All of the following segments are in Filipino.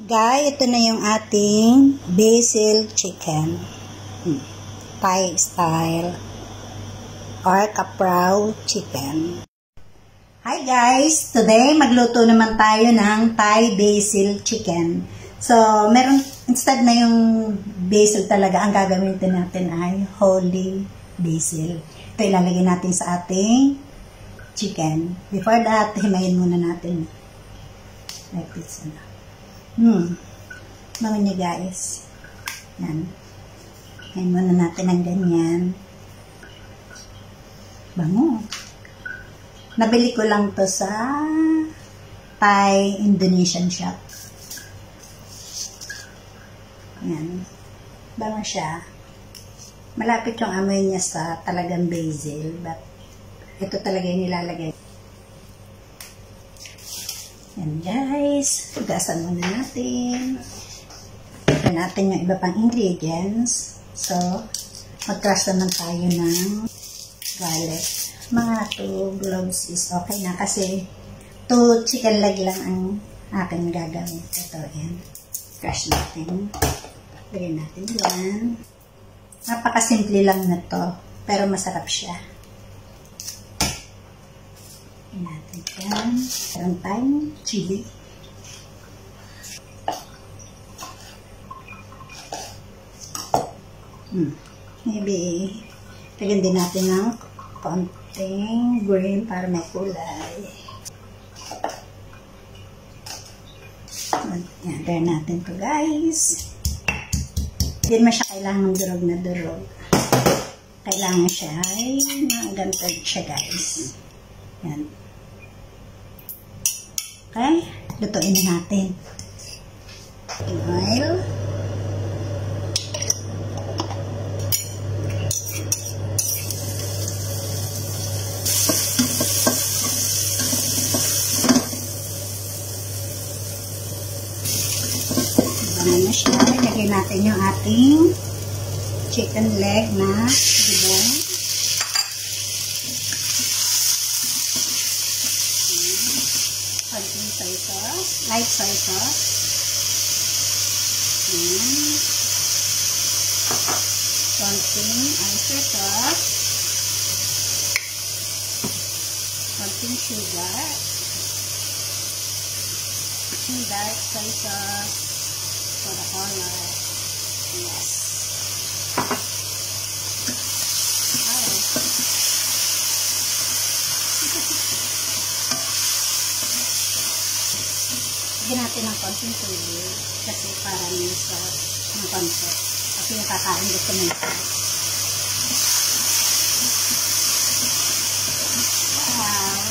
Guys, ito na yung ating basil chicken. Thai style or kapraw chicken. Hi guys! Today, magluto naman tayo ng Thai basil chicken. So, meron, instead na yung basil talaga, ang gagamitin natin ay holy basil. Ito ilalagay natin sa ating chicken. Before that, himayin muna natin. Like this. Bango niya guys. Yan. Himayin muna natin ng ganyan. Bango. Nabili ko lang to sa Thai Indonesian shop. Yan. Bango siya. Malapit yung amoy niya sa talagang basil. But, ito talaga yung nilalagay. Yan guys. Hugasan muna natin. Ito natin yung iba pang ingredients. So, mag-crush naman tayo ng garlic. Mga 2 cloves is okay na kasi 2 chicken leg lang ang aking gagawin. Ito, yan. Crush natin. Lagyan natin yan. Napakasimple lang na to. Pero masarap siya. Lagyan natin yan. Meron tayong chili. Maybe, lagyan din natin ng konting green para may kulay. Yan, gawin natin to guys. Hindi naman siya kailangan ng durog na durog. Kailangan siya ay magantag siya guys. Yan. Okay, lutuin na natin. Oil. Na siya. Lagyan natin yung ating chicken leg na dibong. Konting soy sauce. Light soy sauce. Konting oyster sauce. Konting sugar. Dark soy sauce. For the color. Yes. Alright. Lagyan natin ng konting tubig kasi para niya sa ng konti. Kasi yung kakain gusto mo ito. Wow.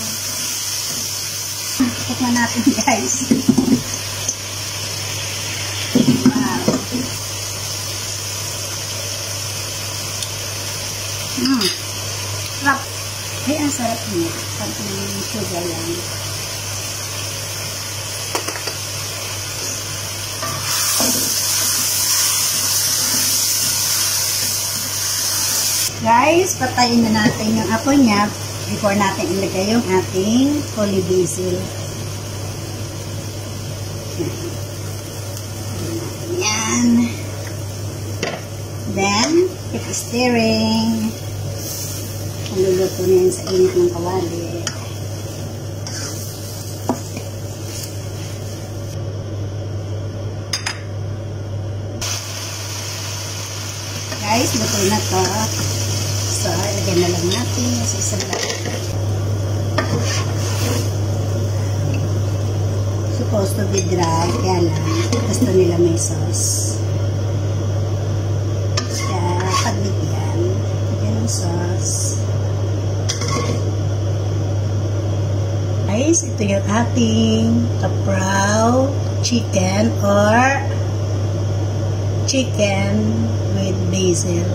Tikman natin guys. Sarap. Ay, ang sarap niya. Konting sugar lang. Guys, patayin na natin yung apoy niya before natin ilagay yung ating holy basil. Yan. Then, keep stirring. Maluluto na yan sa init ng kawali. Guys, luto na to. So, ilagyan na lang natin sa isang lahat. Supposed to be dry, kaya lang gusto nila may sauce. Kaya, pagbigyan. Lagyan ng sauce. Guys, ito yung ating kapraw chicken or chicken with basil.